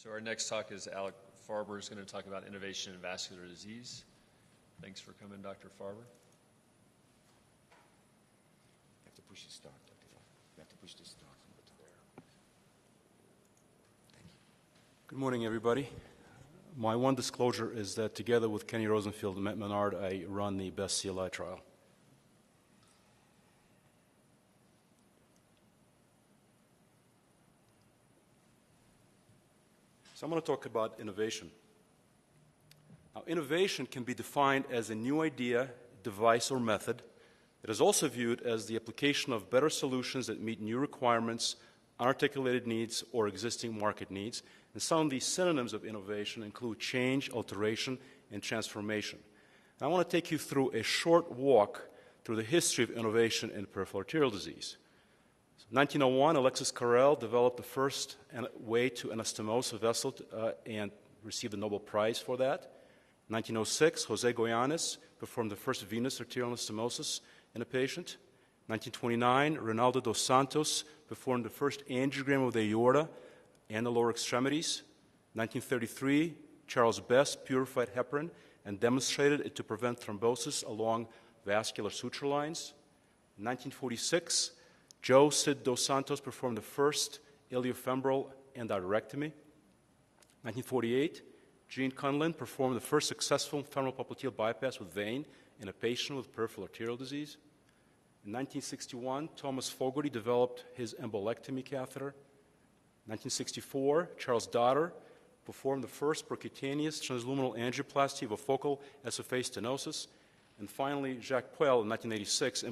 So our next talk is Alik Farber is going to talk about innovation in vascular disease. Thanks for coming, Dr. Farber. You have to push the start, Dr. Farber. You have to push the start from the top. Thank you. Good morning, everybody. My one disclosure is that together with Kenny Rosenfield and Matt Menard, I run the BEST-CLI trial. So I'm going to talk about innovation. Now, innovation can be defined as a new idea, device, or method. It is also viewed as the application of better solutions that meet new requirements, unarticulated needs, or existing market needs. And some of these synonyms of innovation include change, alteration, and transformation. And I want to take you through a short walk through the history of innovation in peripheral arterial disease. In 1901, Alexis Carrel developed the first way to anastomose a vessel and received the Nobel Prize for that. In 1906, Jose Goyanes performed the first venous arterial anastomosis in a patient. In 1929, Ronaldo dos Santos performed the first angiogram of the aorta and the lower extremities. In 1933, Charles Best purified heparin and demonstrated it to prevent thrombosis along vascular suture lines. In 1946, Joe Cid dos Santos performed the first iliofemoral endarterectomy. 1948, Gene Cunlin performed the first successful femoral popliteal bypass with vein in a patient with peripheral arterial disease. In 1961, Thomas Fogarty developed his embolectomy catheter. In 1964, Charles Dotter performed the first percutaneous transluminal angioplasty of a focal SFA stenosis. And finally, Jacques Puel in 1986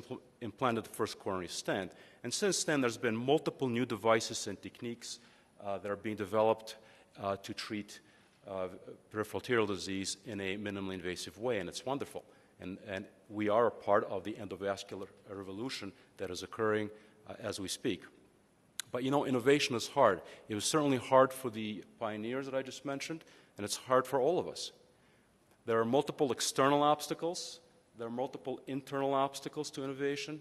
implanted the first coronary stent. And since then, there's been multiple new devices and techniques that are being developed to treat peripheral arterial disease in a minimally invasive way, and it's wonderful. And we are a part of the endovascular revolution that is occurring as we speak. But you know, innovation is hard. It was certainly hard for the pioneers that I just mentioned, and it's hard for all of us. There are multiple external obstacles. There are multiple internal obstacles to innovation.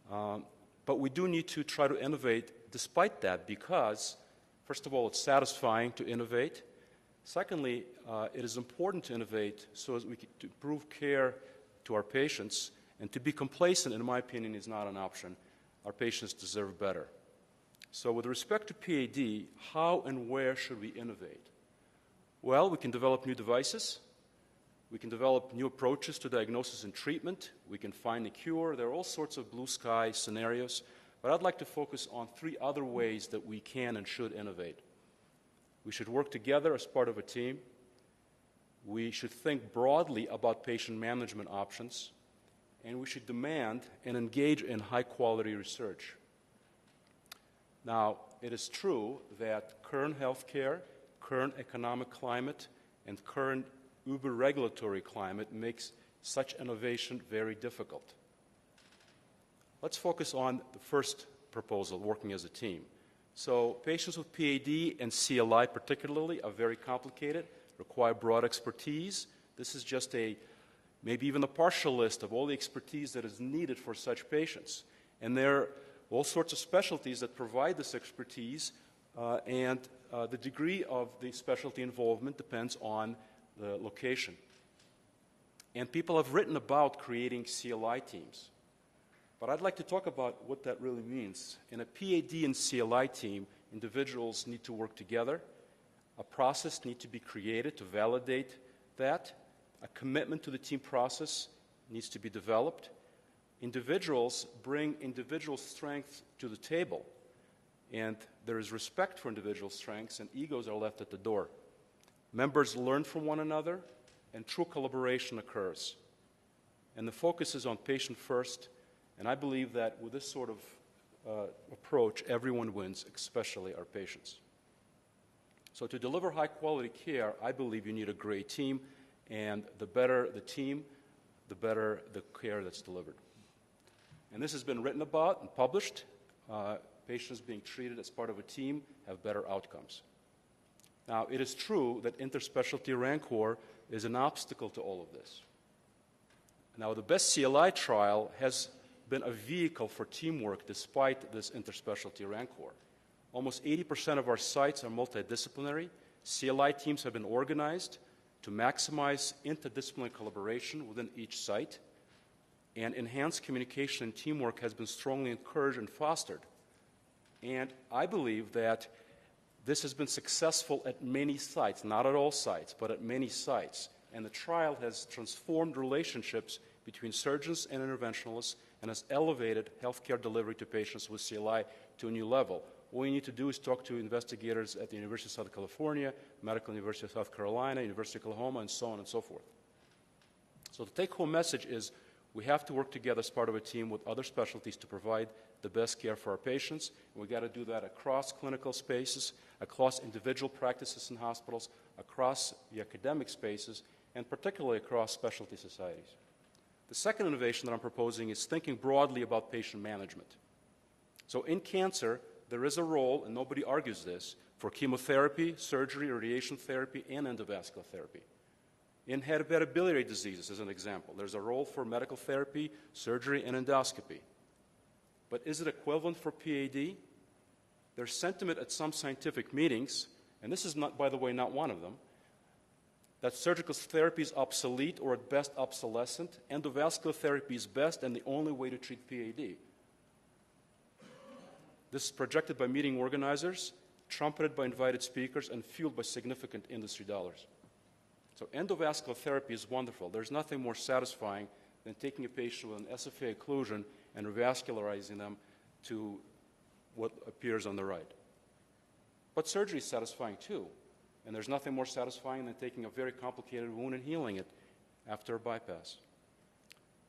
But we do need to try to innovate despite that because, first of all, it's satisfying to innovate. Secondly, it is important to innovate so as we can improve care to our patients, and to be complacent, in my opinion, is not an option. Our patients deserve better. So with respect to PAD, how and where should we innovate? Well, we can develop new devices. We can develop new approaches to diagnosis and treatment. We can find a cure. There are all sorts of blue sky scenarios. But I'd like to focus on three other ways that we can and should innovate. We should work together as part of a team. We should think broadly about patient management options. And we should demand and engage in high-quality research. Now, it is true that current healthcare, current economic climate, and current uber-regulatory climate makes such innovation very difficult. Let's focus on the first proposal, working as a team. So patients with PAD and CLI particularly are very complicated, require broad expertise. This is just maybe even a partial list of all the expertise that is needed for such patients. And there are all sorts of specialties that provide this expertise, and the degree of the specialty involvement depends on the location. And people have written about creating CLI teams. But I'd like to talk about what that really means. In a PAD and CLI team, individuals need to work together. A process needs to be created to validate that. A commitment to the team process needs to be developed. Individuals bring individual strengths to the table. And there is respect for individual strengths, and egos are left at the door. Members learn from one another, and true collaboration occurs. And the focus is on patient first, and I believe that with this sort of approach, everyone wins, especially our patients. So to deliver high-quality care, I believe you need a great team, and the better the team, the better the care that's delivered. And this has been written about and published. Patients being treated as part of a team have better outcomes. Now, it is true that Interspecialty Rancor is an obstacle to all of this. Now, the BEST-CLI trial has been a vehicle for teamwork despite this Interspecialty Rancor. Almost 80% of our sites are multidisciplinary. CLI teams have been organized to maximize interdisciplinary collaboration within each site, and enhanced communication and teamwork has been strongly encouraged and fostered. And I believe that this has been successful at many sites, not at all sites, but at many sites. And the trial has transformed relationships between surgeons and interventionalists and has elevated healthcare delivery to patients with CLI to a new level. All you need to do is talk to investigators at the University of Southern California, Medical University of South Carolina, University of Oklahoma, and so on and so forth. So the take-home message is we have to work together as part of a team with other specialties to provide the best care for our patients. And we've got to do that across clinical spaces, across individual practices in hospitals, across the academic spaces, and particularly across specialty societies. The second innovation that I'm proposing is thinking broadly about patient management. So in cancer, there is a role, and nobody argues this, for chemotherapy, surgery, radiation therapy, and endovascular therapy. In hepatobiliary diseases, as an example, there's a role for medical therapy, surgery, and endoscopy. But is it equivalent for PAD? There's sentiment at some scientific meetings, and this is not, by the way, not one of them, that surgical therapy is obsolete or at best obsolescent. Endovascular therapy is best and the only way to treat PAD. This is projected by meeting organizers, trumpeted by invited speakers, and fueled by significant industry dollars. So endovascular therapy is wonderful. There's nothing more satisfying than taking a patient with an SFA occlusion and revascularizing them to what appears on the right. But surgery is satisfying too. And there's nothing more satisfying than taking a very complicated wound and healing it after a bypass.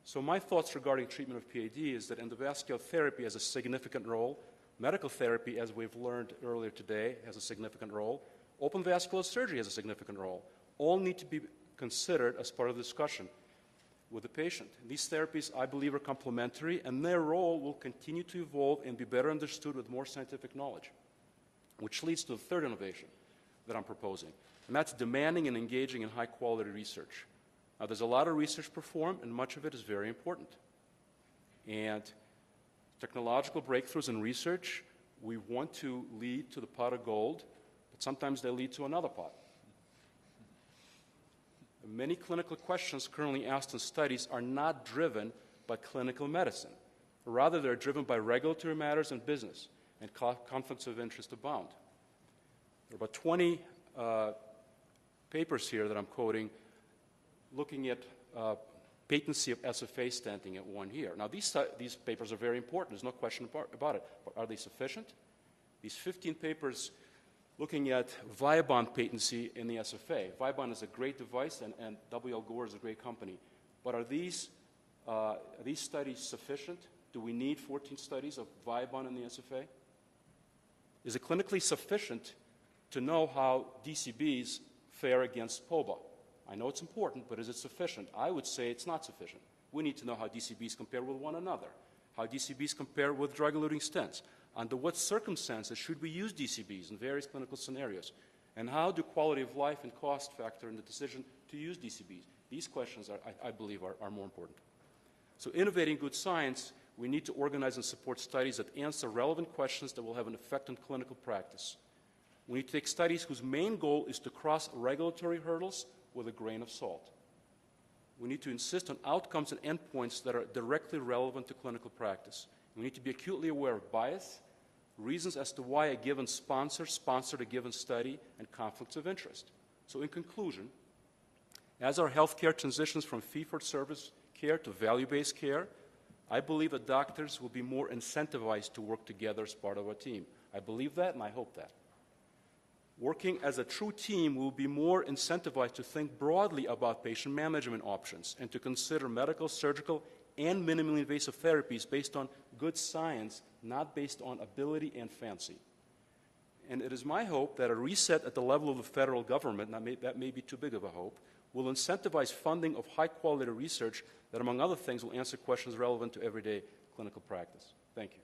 So my thoughts regarding treatment of PAD is that endovascular therapy has a significant role. Medical therapy, as we've learned earlier today, has a significant role. Open vascular surgery has a significant role. All need to be considered as part of the discussion with the patient. These therapies, I believe, are complementary, and their role will continue to evolve and be better understood with more scientific knowledge, which leads to the third innovation that I'm proposing, and that's demanding and engaging in high-quality research. Now, there's a lot of research performed, and much of it is very important. And technological breakthroughs in research, we want to lead to the pot of gold, but sometimes they lead to another pot. Many clinical questions currently asked in studies are not driven by clinical medicine. Rather, they're driven by regulatory matters and business, and conflicts of interest abound. There are about 20 papers here that I'm quoting looking at patency of SFA stenting at 1 year. Now, these papers are very important. There's no question about it. But are they sufficient? These 15 papers looking at Viabahn patency in the SFA. Viabahn is a great device, and W.L. Gore is a great company. But are these studies sufficient? Do we need 14 studies of Viabahn in the SFA? Is it clinically sufficient to know how DCBs fare against POBA? I know it's important, but is it sufficient? I would say it's not sufficient. We need to know how DCBs compare with one another, how DCBs compare with drug-eluting stents, under what circumstances should we use DCBs in various clinical scenarios, and how do quality of life and cost factor in the decision to use DCBs? These questions, I believe, are more important. So innovating good science, we need to organize and support studies that answer relevant questions that will have an effect on clinical practice. We need to take studies whose main goal is to cross regulatory hurdles with a grain of salt. We need to insist on outcomes and endpoints that are directly relevant to clinical practice. We need to be acutely aware of bias, reasons as to why a given sponsor sponsored a given study, and conflicts of interest. So in conclusion, as our healthcare transitions from fee-for-service care to value-based care, I believe that doctors will be more incentivized to work together as part of a team. I believe that, and I hope that. Working as a true team, we will be more incentivized to think broadly about patient management options and to consider medical, surgical, and minimally invasive therapies based on good science, not based on ability and fancy. And it is my hope that a reset at the level of the federal government, that may be too big of a hope, will incentivize funding of high-quality research that, among other things, will answer questions relevant to everyday clinical practice. Thank you.